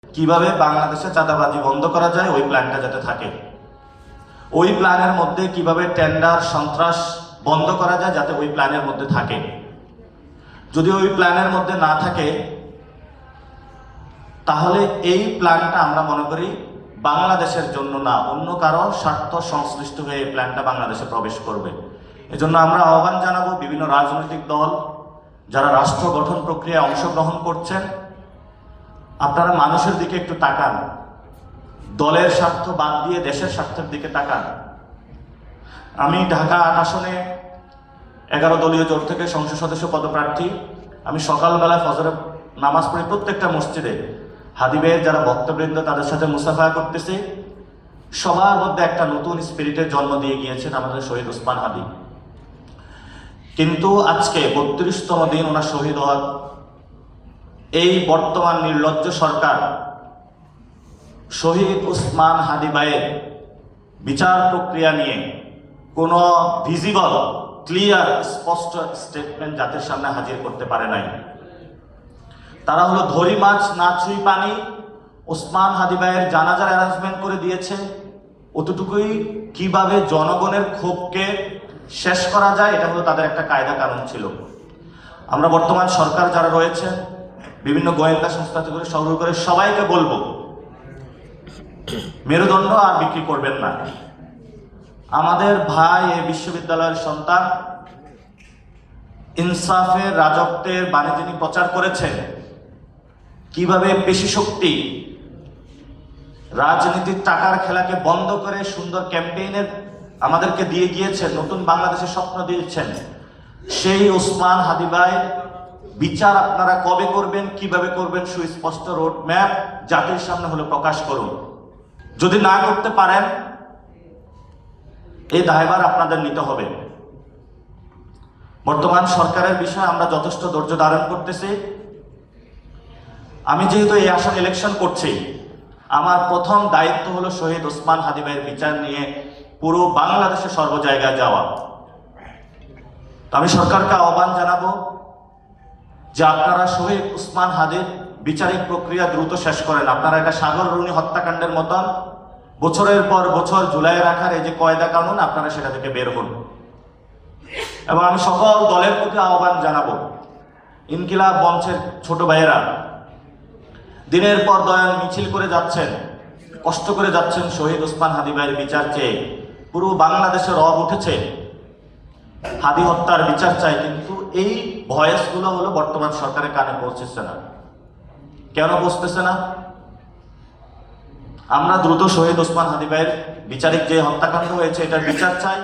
কিভাবে বাংলাদেশে চাঁদাবাজি বন্ধ করা যায় ওই প্ল্যানটা যাতে থাকে, ওই প্ল্যানের মধ্যে কিভাবে টেন্ডার সন্ত্রাস বন্ধ করা যায় যাতে ওই প্ল্যানের মধ্যে থাকে। যদি ওই প্ল্যানের মধ্যে না থাকে তাহলে এই প্ল্যানটা আমরা মনে করি বাংলাদেশের জন্য না, অন্য কারো স্বার্থ সংশ্লিষ্ট হয়ে এই প্ল্যানটা বাংলাদেশে প্রবেশ করবে। এজন্য আমরা আহ্বান জানাবো বিভিন্ন রাজনৈতিক দল যারা রাষ্ট্র গঠন প্রক্রিয়ায় অংশগ্রহণ করছেন, আপনারা মানুষের দিকে একটু তাকান, দলের স্বার্থ বাদ দিয়ে দেশের স্বার্থের দিকে তাকান। আমি ঢাকা ৮ আসনে 11 দলীয় জোট থেকে সংসদ সদস্য পদপ্রার্থী। আমি সকালবেলায় ফজরের নামাজ পড়ি প্রত্যেকটা মসজিদে হাদিবের যারা ভক্তবৃন্দ তাদের সাথে মুসাফা করতেছি। সবার মধ্যে একটা নতুন স্পিরিটের জন্ম দিয়ে গিয়েছেন আমাদের শহীদ ওসমান হাদি। কিন্তু আজকে 32তম দিন ওনার শহীদ হওয়ার এই বর্তমান নির্লজ্জ সরকার শহীদ ওসমান হাদি ভাইয়ের বিচার প্রক্রিয়া নিয়ে কোনো ভিজিবল ক্লিয়ার স্পষ্ট স্টেটমেন্ট জাতির সামনে হাজির করতে পারে নাই। তারা হলো ধরি মাছ না ছুঁই পানি, ওসমান হাদি ভাইয়ের জানাজার অ্যারেঞ্জমেন্ট করে দিয়েছে। অতটুকুই কিভাবে জনগণের ক্ষোভকে শেষ করা যায় এটা হলো তাদের একটা কায়দা কানুন ছিল। আমরা বর্তমান সরকার যারা রয়েছে বিভিন্ন গোয়েন্দা সংস্থা থেকে শুরু করে সবাইকে বলবো মেরুদণ্ড আর বিক্রি করবেন না। আমাদের ভাই এই বিশ্ববিদ্যালয়ের সন্তান ইনসাফের রাজত্বের বাণী যিনি প্রচার করেছেন, কিভাবে পেশি শক্তি রাজনীতির টাকার খেলাকে বন্ধ করে সুন্দর ক্যাম্পেইনের আমাদেরকে দিয়ে গিয়েছেন, নতুন বাংলাদেশের স্বপ্ন দিয়েছেন, সেই ওসমান হাদি ভাই বিচার আপনারা কবে করবেন, কিভাবে করবেন সুস্পষ্ট রোড ম্যাপ জাতির সামনে হলে প্রকাশ করুন। যদি না করতে পারেন এই দায়ভার আপনাদের নিতে হবে। বর্তমান সরকারের বিষয়ে আমরা যথেষ্ট ধৈর্য ধারণ করতেছি। আমি যেহেতু এই আসন ইলেকশন করছি, আমার প্রথম দায়িত্ব হলো শহীদ ওসমান হাদি ভাইয়ের বিচার নিয়ে পুরো বাংলাদেশে সর্ব জায়গায় যাওয়া। আমি সরকারকে আহ্বান জানাবো যে আপনারা শহীদ ওসমান হাদির বিচারিক প্রক্রিয়া দ্রুত শেষ করেন। আপনারা এটা সাগর রুনি হত্যাকাণ্ডের মতন বছরের পর বছর ঝুলাই রাখার এই যে কয়দা কানুন, আপনারা সেটা থেকে বের হন। এবং আমি সকল দলের প্রতি আহ্বান জানাবো, ইনকিলাব মঞ্চের ছোট ভাইয়েরা দিনের পর দয়াল মিছিল করে যাচ্ছেন, কষ্ট করে যাচ্ছেন শহীদ ওসমান হাদি ভাইয়ের বিচার চেয়ে। পুরো বাংলাদেশে রব উঠেছে হাদি হত্যার বিচার চাই, কিন্তু এই ভয়েসগুলো হলো বর্তমান সরকারের কানে পৌঁছেছে না। কেন পৌঁছতেছে না? আমরা দ্রুত শহীদ ওসমান হাদি ভাইয়ের বিচারিক যে হত্যাকাণ্ড হয়েছে এটার বিচার চাই।